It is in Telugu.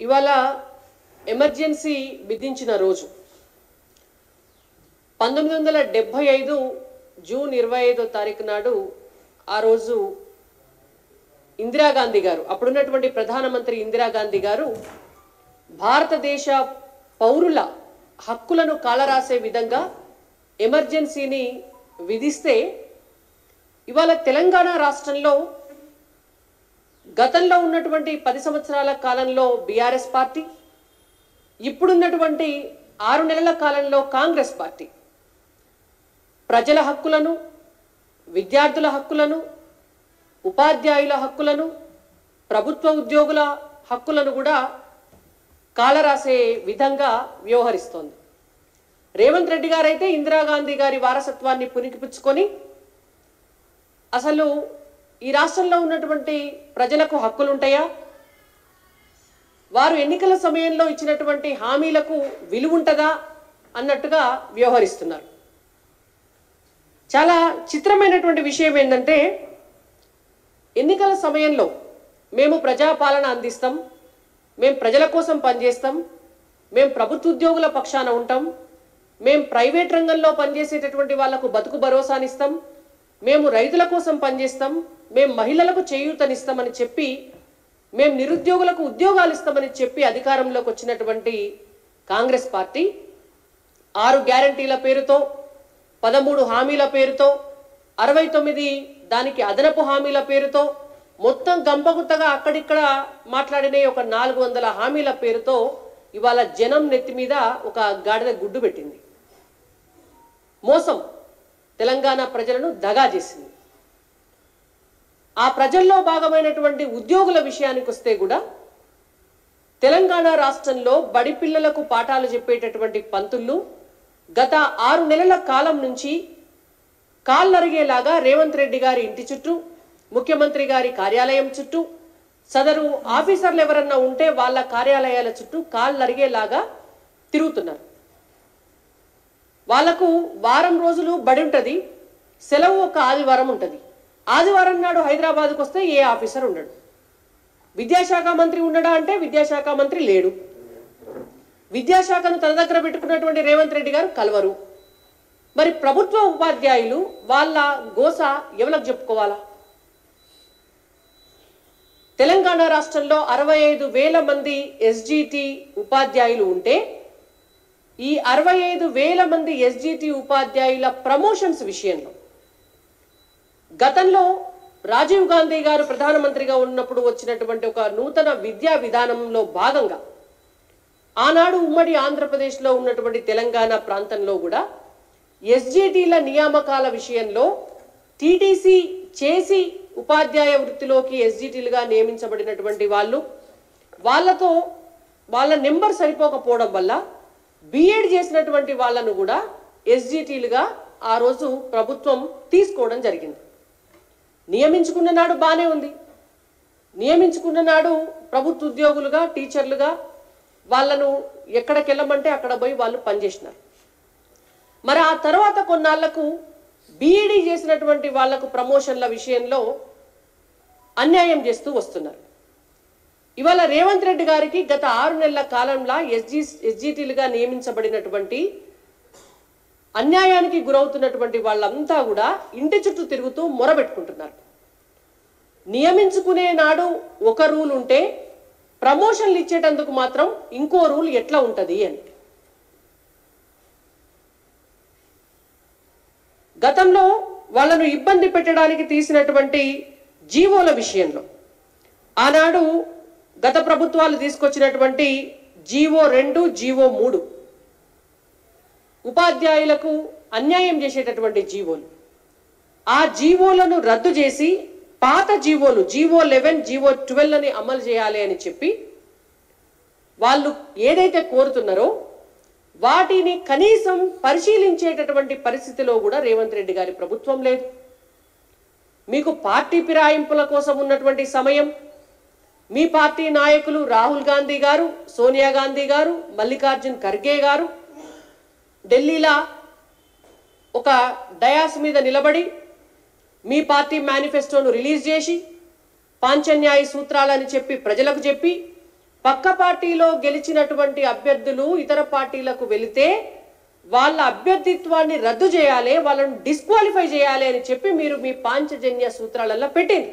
ఇవాళ ఎమర్జెన్సీ విధించిన రోజు 1975 జూన్ 25వ తారీఖు నాడు ఆ రోజు ఇందిరాగాంధీ గారు అప్పుడున్నటువంటి ప్రధానమంత్రి ఇందిరాగాంధీ గారు భారతదేశ పౌరుల హక్కులను కాలరాసే విధంగా ఎమర్జెన్సీని విధిస్తే ఇవాళ తెలంగాణ రాష్ట్రంలో గతంలో ఉన్నటువంటి 10 సంవత్సరాల కాలంలో బీఆర్ఎస్ పార్టీ ఇప్పుడున్నటువంటి 6 నెలల కాలంలో కాంగ్రెస్ పార్టీ ప్రజల హక్కులను విద్యార్థుల హక్కులను ఉపాధ్యాయుల హక్కులను ప్రభుత్వ ఉద్యోగుల హక్కులను కూడా కాలరాసే విధంగా వ్యవహరిస్తోంది. రేవంత్ రెడ్డి గారు అయితే ఇందిరాగాంధీ గారి వారసత్వాన్ని పుణికిపుచ్చుకొని అసలు ఈ రాష్ట్రంలో ఉన్నటువంటి ప్రజలకు హక్కులు ఉంటాయా, వారు ఎన్నికల సమయంలో ఇచ్చినటువంటి హామీలకు విలువ ఉంటుందా అన్నట్టుగా వ్యవహరిస్తున్నారు. చాలా చిత్రమైనటువంటి విషయం ఏంటంటే ఎన్నికల సమయంలో మేము ప్రజాపాలన అందిస్తాం, మేము ప్రజల కోసం పనిచేస్తాం, మేము ప్రభుత్వ ఉద్యోగుల పక్షాన ఉంటాం, మేము ప్రైవేట్ రంగంలో పనిచేసేటటువంటి వాళ్లకు బతుకు భరోసానిస్తాం, మేము రైతుల కోసం పనిచేస్తాం, మేము మహిళలకు చేయూతనిస్తామని చెప్పి, మేము నిరుద్యోగులకు ఉద్యోగాలు ఇస్తామని చెప్పి అధికారంలోకి వచ్చినటువంటి కాంగ్రెస్ పార్టీ 6 గ్యారంటీల పేరుతో 13 హామీల పేరుతో 69 దానికి అదనపు హామీల పేరుతో మొత్తం గంపగుత్తగా అక్కడిక్కడ మాట్లాడిన ఒక 400 హామీల పేరుతో ఇవాళ జనం నెత్తి మీద ఒక గాడిద గుడ్డు పెట్టింది. మోసం తెలంగాణ ప్రజలను దగా చేసింది. ఆ ప్రజల్లో భాగమైనటువంటి ఉద్యోగుల విషయానికి వస్తే కూడా తెలంగాణ రాష్ట్రంలో బడి పిల్లలకు పాఠాలు చెప్పేటటువంటి పంతుళ్ళు గత 6 నెలల కాలం నుంచి కాళ్ళరిగేలాగా రేవంత్ రెడ్డి గారి ఇంటి చుట్టూ, ముఖ్యమంత్రి గారి కార్యాలయం చుట్టూ, సదరు ఆఫీసర్లు ఎవరన్నా ఉంటే వాళ్ళ కార్యాలయాల చుట్టూ కాళ్ళరిగేలాగా తిరుగుతున్నారు. వాళ్లకు వారం రోజులు బడి ఉంటుంది, సెలవు ఒక ఆదివారం ఉంటుంది. ఆదివారం నాడు హైదరాబాద్కు వస్తే ఏ ఆఫీసర్ ఉండడు. విద్యాశాఖ మంత్రి ఉండడా అంటే విద్యాశాఖ మంత్రి లేడు. విద్యాశాఖను తన దగ్గర పెట్టుకున్నటువంటి రేవంత్ రెడ్డి గారు కలవరు. మరి ప్రభుత్వ ఉపాధ్యాయులు వాళ్ళ గోస ఎవరికి చెప్పుకోవాలా? తెలంగాణ రాష్ట్రంలో 65,000 మంది ఎస్జిటి ఉపాధ్యాయులు ఉంటే ఈ 65,000 మంది ఎస్జిటి ఉపాధ్యాయుల ప్రమోషన్స్ విషయంలో గతంలో రాజీవ్ గాంధీ గారు ప్రధానమంత్రిగా ఉన్నప్పుడు వచ్చినటువంటి ఒక నూతన విద్యా విధానంలో భాగంగా ఆనాడు ఉమ్మడి ఆంధ్రప్రదేశ్లో ఉన్నటువంటి తెలంగాణ ప్రాంతంలో కూడా ఎస్జిటిల నియామకాల విషయంలో టీటీసీ చేసి ఉపాధ్యాయ వృత్తిలోకి ఎస్జిటిలుగా నియమించబడినటువంటి వాళ్ళతో వాళ్ళ నెంబర్ సరిపోకపోవడం వల్ల బీఎడ్ చేసినటువంటి వాళ్ళను కూడా ఎస్జిటిలుగా ఆ రోజు ప్రభుత్వం తీసుకోవడం జరిగింది. నియమించుకున్న నాడు బానే ఉంది, నియమించుకున్న నాడు ప్రభుత్వ ఉద్యోగులుగా టీచర్లుగా వాళ్ళను ఎక్కడికి వెళ్ళమంటే అక్కడ పోయి వాళ్ళు పనిచేసినారు. మరి ఆ తర్వాత కొన్నాళ్లకు బీఈడీ చేసినటువంటి వాళ్లకు ప్రమోషన్ల విషయంలో అన్యాయం చేస్తూ వస్తున్నారు. ఇవాళ రేవంత్ రెడ్డి గారికి గత 6 నెలల కాలంలో ఎస్జిటిలుగా నియమించబడినటువంటి అన్యాయానికి గురవుతున్నటువంటి వాళ్ళంతా కూడా ఇంటి చుట్టూ తిరుగుతూ మొరబెట్టుకుంటున్నారు. నియమించుకునే నాడు ఒక రూల్ ఉంటే ప్రమోషన్లు ఇచ్చేటందుకు మాత్రం ఇంకో రూల్ ఎట్లా ఉంటది అని. గతంలో వాళ్ళను ఇబ్బంది పెట్టడానికి తీసినటువంటి జీవోల విషయంలో ఆనాడు గత ప్రభుత్వాలు తీసుకొచ్చినటువంటి జీవో 2, జీవో 3 ఉపాధ్యాయులకు అన్యాయం చేసేటటువంటి జీవోలు, ఆ జీవోలను రద్దు చేసి పాత జీవోలు జీవో 11, జీవో 12 అని అమలు చేయాలి అని చెప్పి వాళ్ళు ఏదైతే కోరుతున్నారో వాటిని కనీసం పరిశీలించేటటువంటి పరిస్థితిలో కూడా రేవంత్ రెడ్డి గారి ప్రభుత్వం లేదు. మీకు పార్టీ ఫిరాయింపుల కోసం ఉన్నటువంటి సమయం మీ పార్టీ నాయకులు రాహుల్ గాంధీ గారు, సోనియా గాంధీ గారు, మల్లికార్జున్ ఖర్గే గారు ఢిల్లీలో ఒక డయాస్ మీద నిలబడి మీ పార్టీ మేనిఫెస్టోను రిలీజ్ చేసి పాంచన్యాయ సూత్రాలని చెప్పి ప్రజలకు చెప్పి పక్క పార్టీలో గెలిచినటువంటి అభ్యర్థులు ఇతర పార్టీలకు వెళితే వాళ్ళ అభ్యర్థిత్వాన్ని రద్దు చేయాలి, వాళ్ళను డిస్క్వాలిఫై చేయాలి అని చెప్పి మీరు మీ పాంచజన్య సూత్రాలలో పెట్టింది.